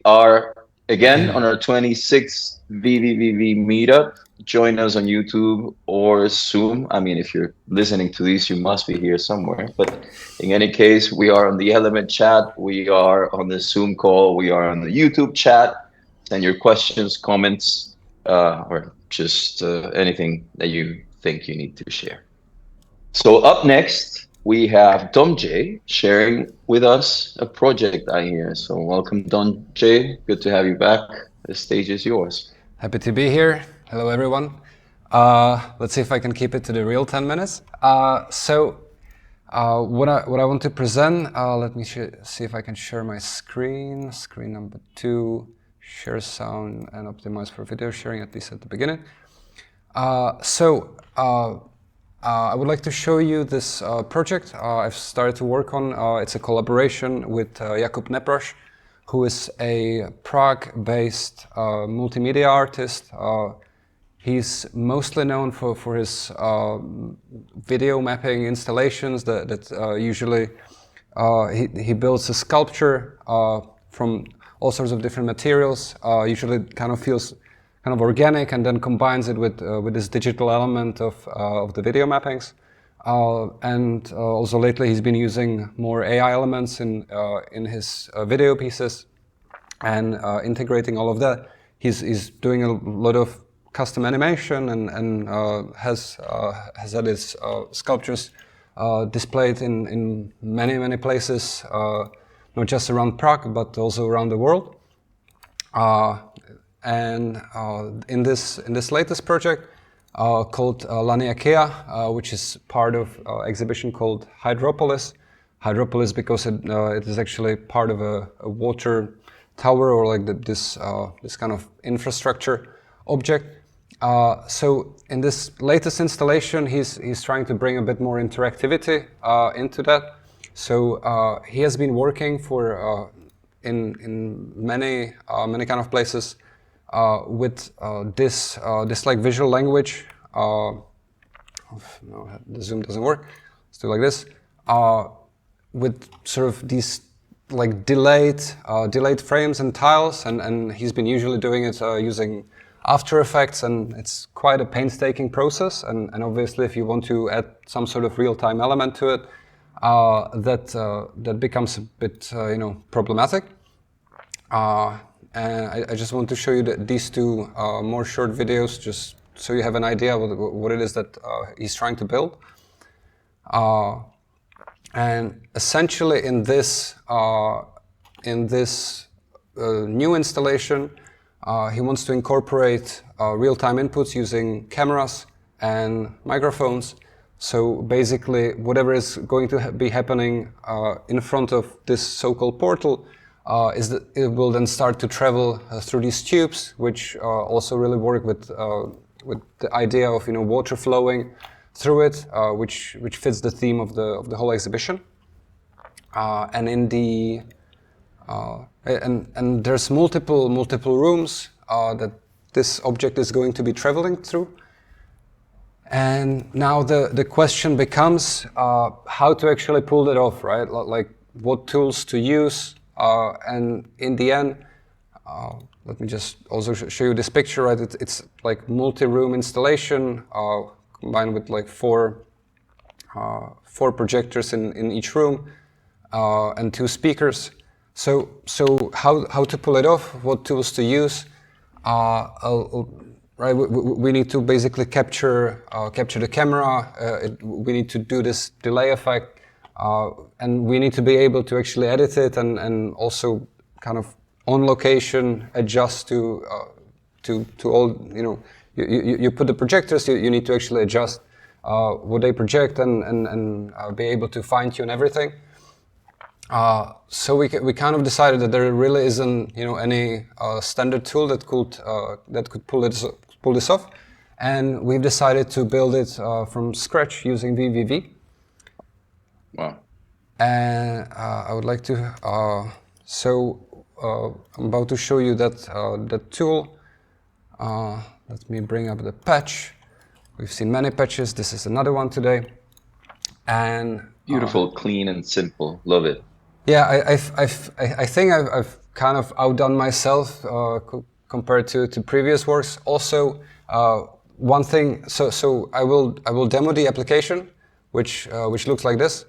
are again on our 26th vvvv meetup. Join us on YouTube or Zoom. I mean, if you're listening to this, you must be here somewhere. But in any case, we are on the Element chat. We are on the Zoom call. We are on the YouTube chat. Send your questions, comments, or just anything that you think you need to share. So up next, we have Dom J sharing with us a project I hear. So welcome, Dom J. Good to have you back. The stage is yours. Happy to be here. Hello, everyone. Let's see if I can keep it to the real 10 minutes. What I want to present, let me see if I can share my screen. Screen number 2, share sound and optimize for video sharing, at least at the beginning. I would like to show you this project I've started to work on. It's a collaboration with Jakub Nepraš, who is a Prague-based multimedia artist. He's mostly known for his video mapping installations that usually he builds a sculpture from all sorts of different materials. Usually kind of feels kind of organic, and then combines it with this digital element of the video mappings. And also lately he's been using more AI elements in his video pieces and integrating all of that. He's doing a lot of custom animation and has had his sculptures displayed in many places, not just around Prague but also around the world. In this latest project called Laniakea, which is part of exhibition called Hydropolis. Hydropolis because it is actually part of a water tower, or like this kind of infrastructure object. So in this latest installation, he's trying to bring a bit more interactivity into that. So he has been working for in many kind of places with this like visual language. No, the zoom doesn't work. Let's do it like this. With sort of these like delayed frames and tiles, and he's been usually doing it using After Effects, and it's quite a painstaking process. And obviously, if you want to add some sort of real-time element to it, that becomes a bit problematic. And I just want to show you these two more short videos, just so you have an idea what it is that he's trying to build. And essentially, in this new installation, he wants to incorporate real-time inputs using cameras and microphones. So basically, whatever is going to be happening in front of this so-called portal is that it will then start to travel through these tubes, which also really work with the idea of water flowing through it, which fits the theme of the whole exhibition. And in the and there's multiple rooms that this object is going to be traveling through. And now the question becomes how to actually pull it off, right? Like what tools to use. And in the end, let me just also show you this picture, right? It's like multi-room installation combined with like four projectors in each room and 2 speakers. So how to pull it off? What tools to use? Right, we need to basically capture the camera. We need to do this delay effect. And we need to be able to actually edit it and also kind of on location adjust to all, you put the projectors, you need to actually adjust what they project and be able to fine tune everything. So we kind of decided that there really isn't any standard tool that could pull this off, and we've decided to build it from scratch using vvvv. Wow. And I would like to, I'm about to show you that tool. Let me bring up the patch. We've seen many patches. This is another one today. And beautiful, clean and simple. Love it. Yeah, I think I've kind of outdone myself compared to previous works. Also, one thing. So I will demo the application, which looks like this,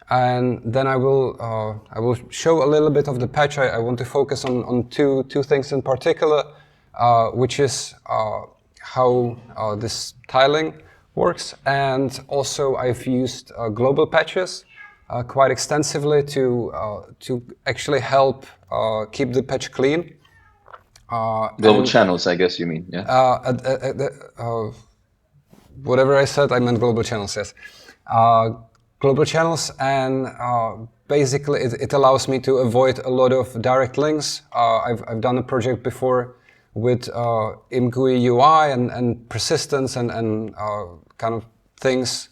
and then I will show a little bit of the patch. I want to focus on two things in particular, which is how this tiling works, and also I've used global patches quite extensively to actually help keep the patch clean. Global channels, I guess you mean, yeah? Whatever I said, I meant global channels, yes. Global channels, and basically it allows me to avoid a lot of direct links. I've done a project before with ImGUI UI and persistence and kind of things,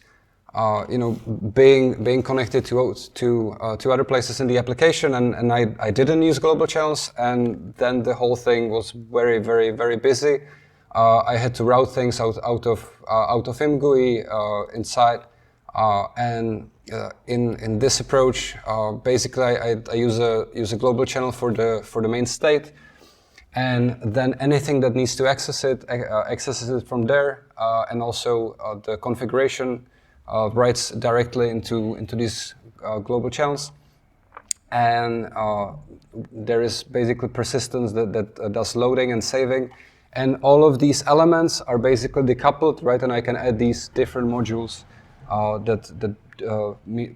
being connected to other places in the application, and I didn't use global channels, and then the whole thing was very, very, very busy. I had to route things out of ImGUI inside, and in this approach, basically I use a global channel for the main state. And then anything that needs to access it accesses it from there, and also the configuration writes directly into these global channels. And there is basically persistence that does loading and saving, and all of these elements are basically decoupled, right? And I can add these different modules that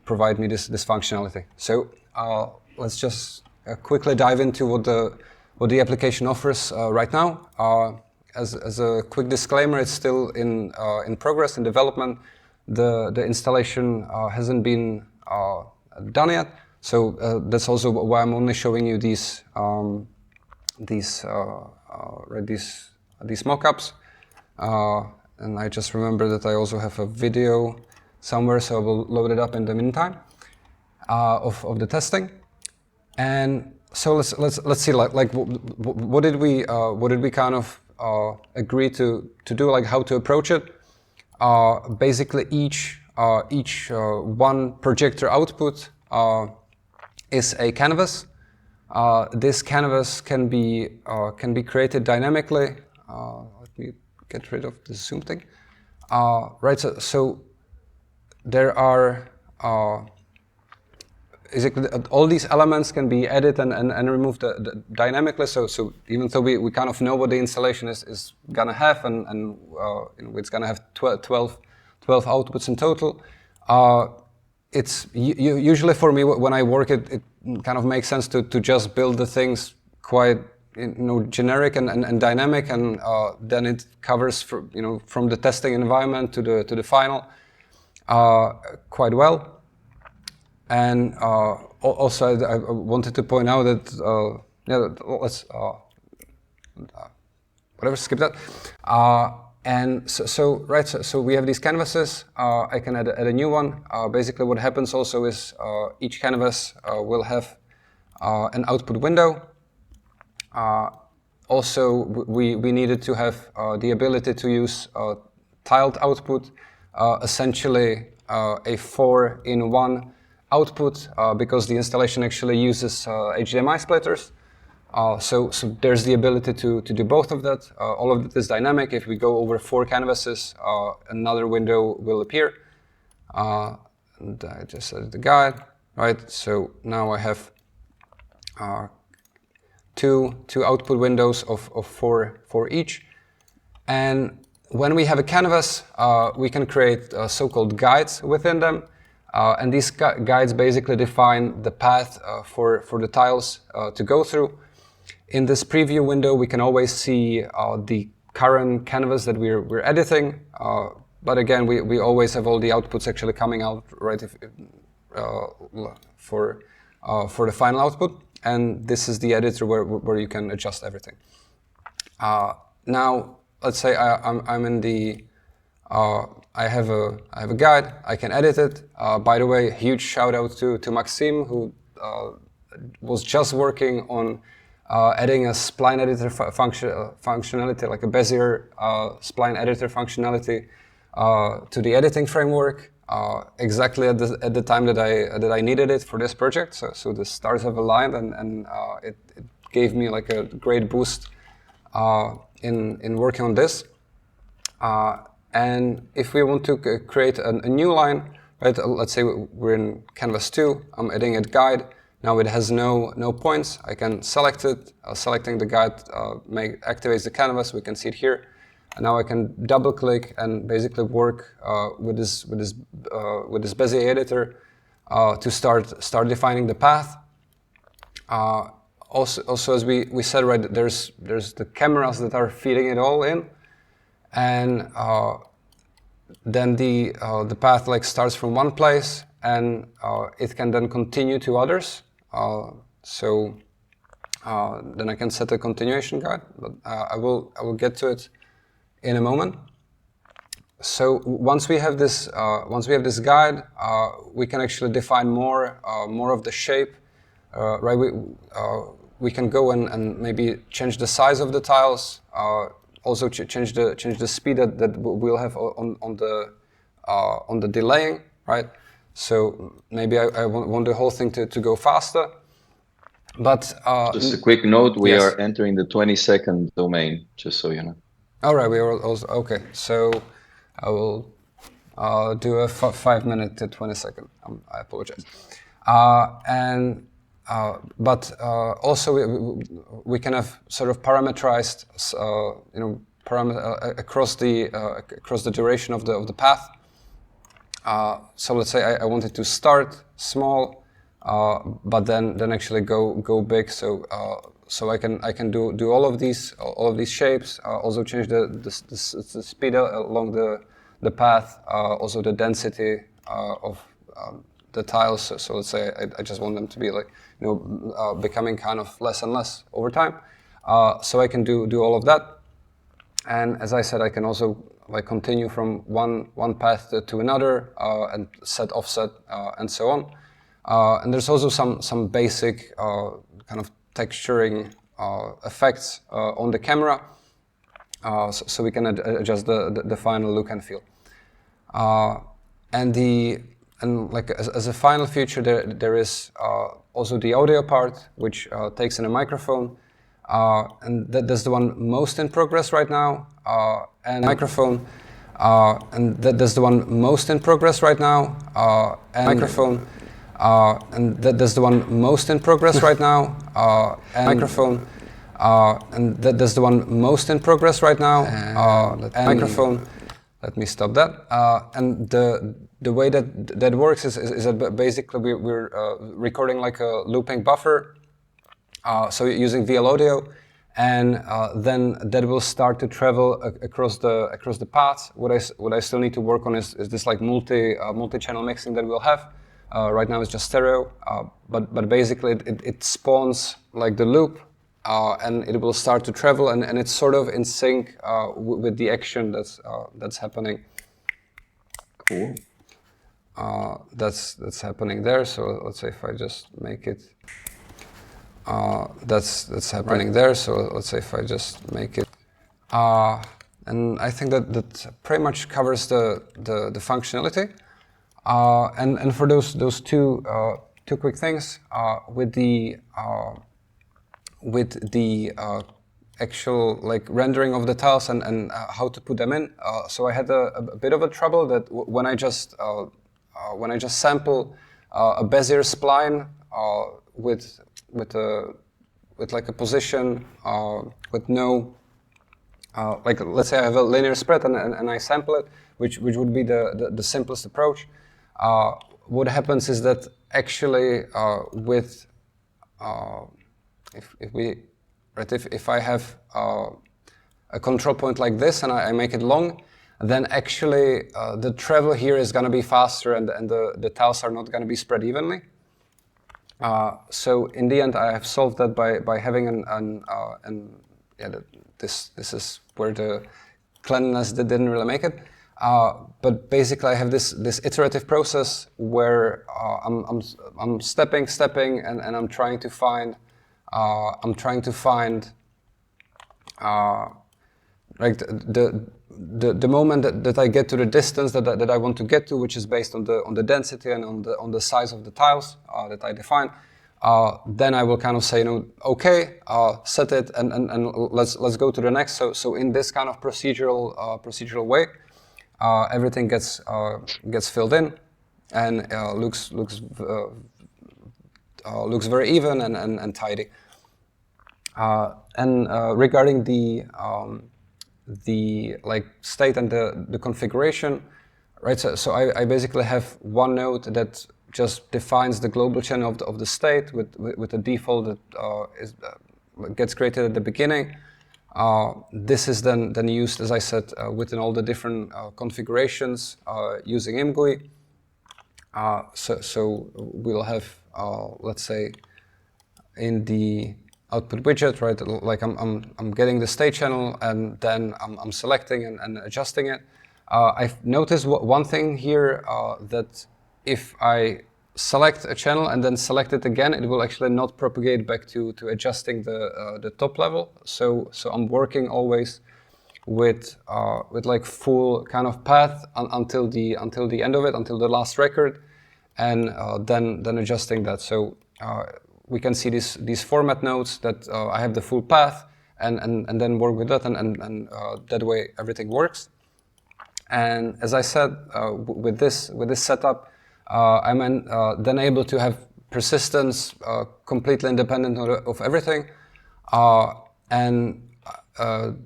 provide me this functionality. So let's just quickly dive into what the application offers right now. As a quick disclaimer, it's still in progress, in development. The installation hasn't been done yet, so that's also why I'm only showing you these mock-ups. And I just remember that I also have a video somewhere, so I will load it up in the meantime of the testing. And so let's see, like what did we kind of agree to do, like how to approach it. Basically, each one projector output is a canvas. This canvas can be created dynamically. Let me get rid of the zoom thing. Right. So there are. All these elements can be edited and removed dynamically. So even though we kind of know what the installation is gonna have, and it's gonna have 12 outputs in total. It's usually for me when I work it kind of makes sense to just build the things quite generic and dynamic, and then it covers from the testing environment to the final quite well. And also, I wanted to point out that let's skip that. And so we have these canvases. I can add a new one. Basically, what happens also is each canvas will have an output window. Also, we needed to have the ability to use tiled output, essentially a 4-in-1 output, because the installation actually uses HDMI splitters. So there's the ability to do both of that. All of it is dynamic. If we go over 4 canvases, another window will appear. And I just added the guide, right? So now I have two output windows of 4 each. And when we have a canvas, we can create so-called guides within them. And these guides basically define the path for the tiles to go through. In this preview window, we can always see the current canvas that we're editing. But again, we always have all the outputs actually coming out right for the final output. And this is the editor where you can adjust everything. Now, let's say I'm in the I have a guide. I can edit it. By the way, huge shout out to Maxim, who was just working on adding a spline editor functionality, like a Bezier spline editor functionality, to the editing framework. exactly at the time that I needed it for this project. So the stars have aligned, and it gave me like a great boost in working on this. And if we want to create a new line, right? Let's say we're in Canvas 2. I'm editing a guide. Now it has no points. I can select it. Selecting the guide activates the canvas. We can see it here. And now I can double click and basically work with this Bezier editor to start defining the path. Also, as we said, right, there's the cameras that are feeding it all in, and then the path like starts from one place, and it can then continue to others. So then I can set a continuation guide, but I will get to it in a moment. So once we have this guide, we can actually define more of the shape. Right, we can go and maybe change the size of the tiles. Also change the speed that we'll have on the delaying. Right. So maybe I want the whole thing to go faster. But just a quick note: we yes. are entering the 20-second domain, just so you know. All right, we are also okay. So I will do a 5-minute to 20-second. I apologize. But also we can have sort of parameterized, across the duration of the path. So let's say I wanted to start small, but then actually go big. So I can do all of these shapes. Also change the speed along the path. Also the density of the tiles. So let's say I just want them to be like becoming kind of less and less over time. So I can do all of that. And as I said, I can also like continue from one path to another and set offset and so on. And there's also some basic kind of texturing effects on the camera, so we can adjust the final look and feel. And like as a final feature, there is also the audio part, which takes in a microphone, and that's the one most in progress right now. And microphone, and that's the one most in progress right now. And microphone. And that's the one most in progress right now. And microphone, and that's the one most in progress right now. And microphone. Let me stop that. And the way that works is that basically we're recording like a looping buffer. So using VL audio, and then that will start to travel across the path. What I still need to work on is this like multi-channel mixing that we'll have. Right now it's just stereo, but basically it spawns like the loop, and it will start to travel, and it's sort of in sync with the action that's happening. Cool. That's happening there. So let's say if I just make it, that's happening there. So let's say if I just make it, and I think that pretty much covers the functionality. And for those two quick things, with the actual like rendering of the tiles and how to put them in. So I had a bit of a trouble that when I just sample a Bezier spline with like a position with no like let's say I have a linear spread and I sample it, which would be the simplest approach. What happens is that actually with if I have a control point like this and I make it long, then actually the travel here is going to be faster and the tiles are not going to be spread evenly. So in the end, I have solved that by having this is where the cleanliness didn't really make it. But basically, I have this iterative process where I'm stepping, and I'm trying to find like the moment that I get to the distance that I want to get to, which is based on the density and on the size of the tiles that I define, then I will kind of say, okay, set it, and let's go to the next. So in this kind of procedural way, everything gets filled in, and looks very even and tidy. And regarding the like state and the configuration, right? So I basically have one node that just defines the global channel of the state with a default that gets created at the beginning. This is then used, as I said, within all the different configurations using ImGUI. So we'll have, let's say, in the output widget, right? Like I'm getting the state channel, and then I'm selecting and adjusting it. I've noticed one thing here, that if I select a channel and then select it again, it will actually not propagate back to adjusting the top level. So I'm working always with like full kind of path until the end of it, until the last record, and then adjusting that. So we can see these format nodes that I have the full path, and then work with that, and that way everything works. And as I said, with this setup, I'm then able to have persistence completely independent of everything, and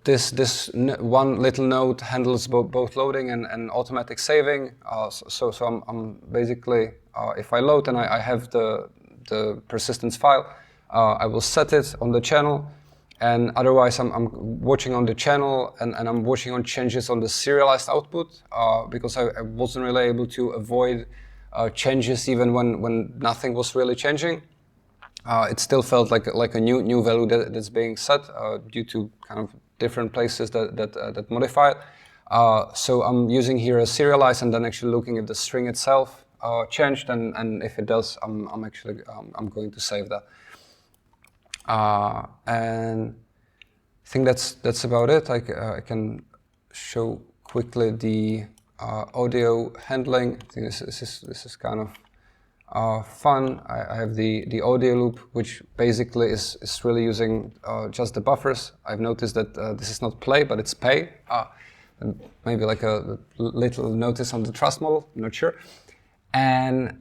this one little node handles both loading and automatic saving. So I'm basically, if I load and I have the persistence file, I will set it on the channel, and otherwise I'm watching on the channel, and I'm watching on changes on the serialized output, because I wasn't really able to avoid changes even when nothing was really changing. It still felt like a new value that's being set due to kind of different places that modify it. So I'm using here a serialize, and then actually looking if the string itself changed, and if it does, I'm going to save that. And I think that's about it. I can show quickly the audio handling. I think this is kind of fun. I have the audio loop, which basically is really using just the buffers. I've noticed that this is not play, but it's pay. And maybe like a little notice on the trust model, I'm not sure. And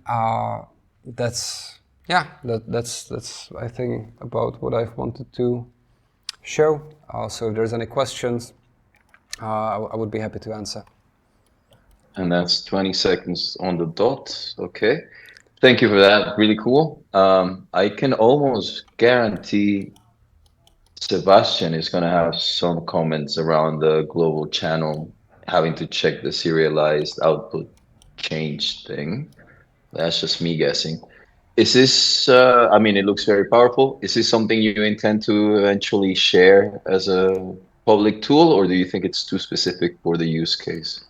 that's I think about what I've wanted to show. So if there's any questions, I would be happy to answer. And that's 20 seconds on the dot. Okay. Thank you for that. Really cool. I can almost guarantee Sebastian is going to have some comments around the global channel having to check the serialized output change thing. That's just me guessing. Is this, I mean, it looks very powerful. Is this something you intend to eventually share as a public tool, or do you think it's too specific for the use case?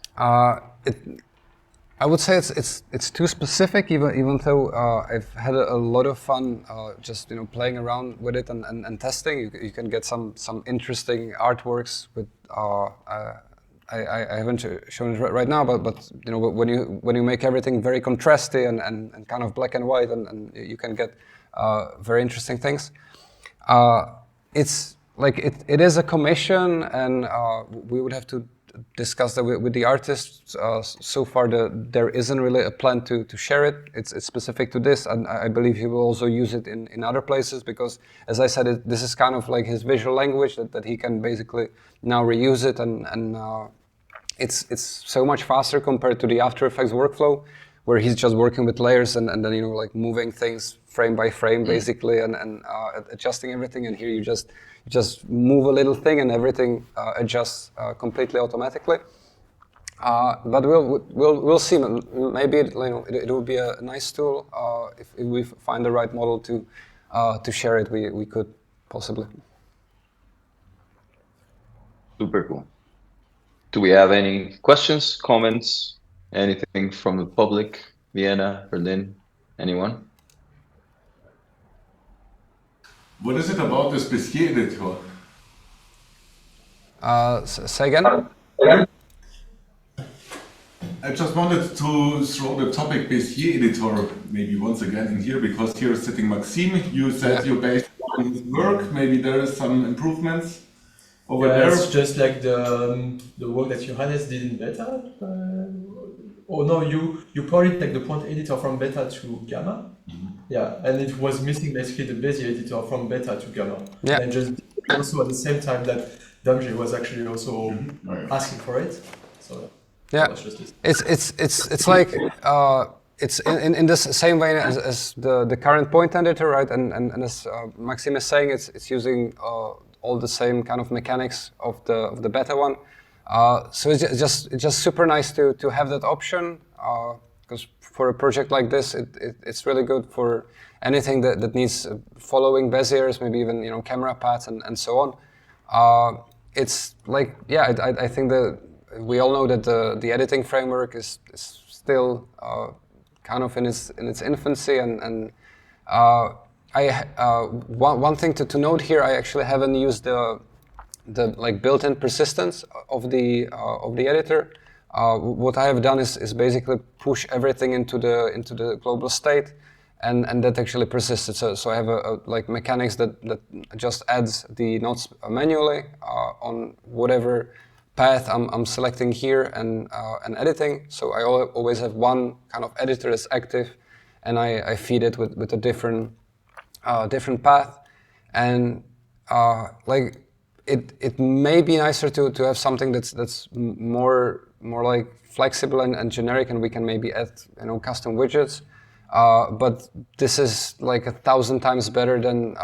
I would say it's too specific, even though I've had a lot of fun just playing around with it and testing. You can get some interesting artworks with. I haven't shown it right now, but when you make everything very contrasty and kind of black and white, and you can get very interesting things. It's like it is a commission, and we would have to discuss that with the artists. So far, there isn't really a plan to share it. It's specific to this, and I believe he will also use it in other places, because, as I said, this is kind of like his visual language that he can basically now reuse it, and it's so much faster compared to the After Effects workflow, where he's just working with layers and then like moving things frame by frame basically, and adjusting everything. And here you just move a little thing and everything adjusts completely automatically. But we'll see. Maybe it will be a nice tool if we find the right model to share it. We could possibly. Super cool. Do we have any questions, comments, anything from the public? Vienna, Berlin, anyone? What is it about this Bézier editor? Say again? I just wanted to throw the topic Bezier editor maybe once again in here, because here is sitting Maxime. You said you based on his work. Maybe there is some improvements over there. It's just like the work that Johannes did in beta. Oh no, you ported like the point editor from beta to gamma. Yeah, and it was missing basically the Bezier editor from beta to gamma. Yeah. And just also at the same time that Damje was actually also asking for it. So Yeah, that's just it. it's like it's in the same way as the current point editor, right? And as Maxime is saying, it's using all the same kind of mechanics of the beta one. So it's just super nice to have that option, because for a project like this, it's really good for anything that needs following Beziers, maybe even camera paths and so on. It's like, yeah, I think that we all know that the editing framework is still kind of in its infancy, and one thing to note here, I actually haven't used the like built-in persistence of the editor. What I have done is basically push everything into the global state, and that actually persisted. So I have a like mechanics that just adds the nodes manually on whatever path I'm selecting here and editing. So I always have one kind of editor that's active, and I feed it with a different path, and like it may be nicer to have something that's more like flexible and generic, and we can maybe add custom widgets. But this is like 1,000 times better than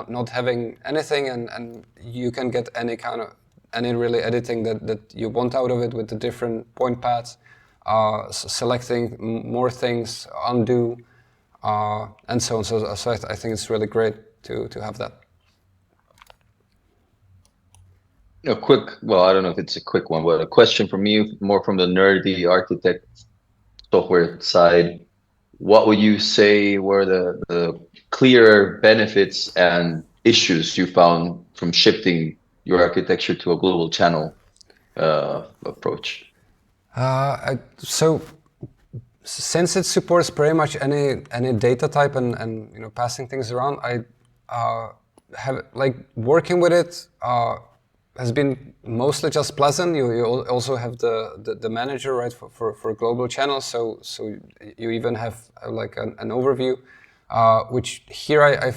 not having anything, and you can get any really editing that you want out of it with the different point paths, selecting more things, undo, and so on. So I think it's really great to have that. Well, I don't know if it's a quick one, but a question from me, more from the nerdy architect software side. What would you say were the clear benefits and issues you found from shifting your architecture to a global channel approach? So since it supports pretty much any data type and passing things around, I have like working with it has been mostly just pleasant. You also have the manager, right, for global channels. So you even have like an overview, which here I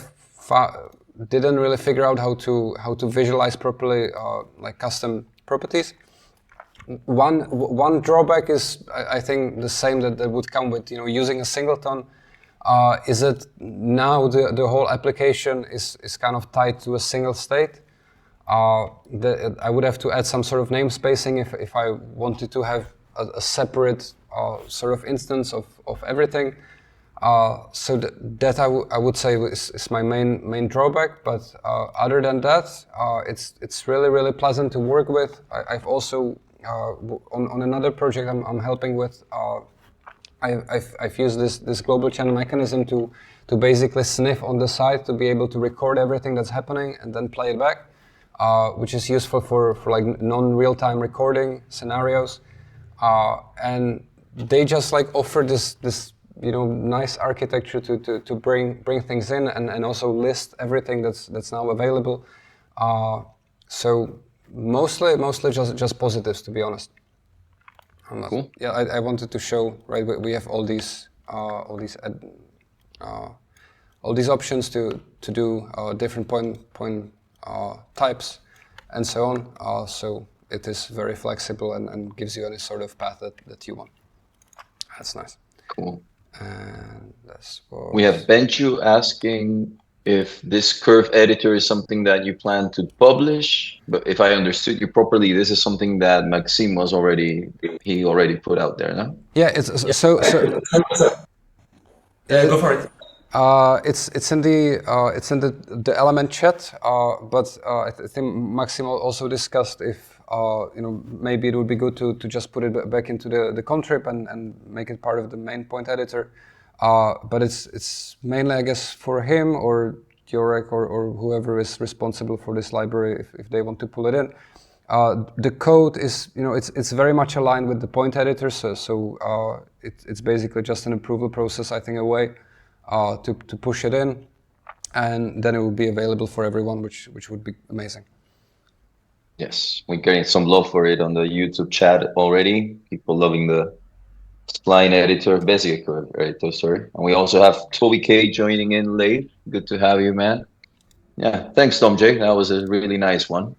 didn't really figure out how to visualize properly, like custom properties. One drawback is I think the same that would come with using a singleton, is that now the whole application is kind of tied to a single state. I would have to add some sort of namespacing if I wanted to have a separate sort of instance of everything. So that I would say is my main drawback. But other than that, it's really pleasant to work with. I've also on another project I'm helping with. I've used this global channel mechanism to basically sniff on the side to be able to record everything that's happening and then play it back. Which is useful for like non-real-time recording scenarios, and they just like offer this nice architecture to bring things in and also list everything that's now available. So mostly just positives, to be honest. Cool. Yeah, I wanted to show, right, we have all these options to do different point types and so on. So it is very flexible and gives you any sort of path that you want. That's nice. Cool. And we have Benju asking if this curve editor is something that you plan to publish. But if I understood you properly, this is something that Maxime already put out there, no? Yeah, it's so Yeah, go for it. It's in the element chat, but I think Maxime also discussed if maybe it would be good to just put it back into the contrib and make it part of the main point editor. But it's mainly, I guess, for him or Jurek or whoever is responsible for this library if they want to pull it in. The code is, it's very much aligned with the point editor, so it's basically just an approval process, I think, away to push it in, and then it will be available for everyone, which would be amazing. Yes, we're getting some love for it on the YouTube chat already. People loving the spline editor, basic editor, sorry. And we also have Toby K joining in late. Good to have you, man. Yeah, thanks, Tom J. That was a really nice one.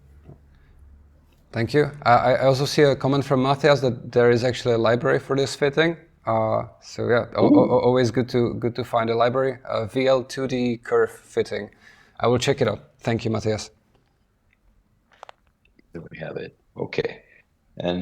Thank you. I also see a comment from Matthias that there is actually a library for this fitting. So yeah, always good to find a library. VL2D curve fitting. I will check it out. Thank you, Matthias. There we have it. Okay. And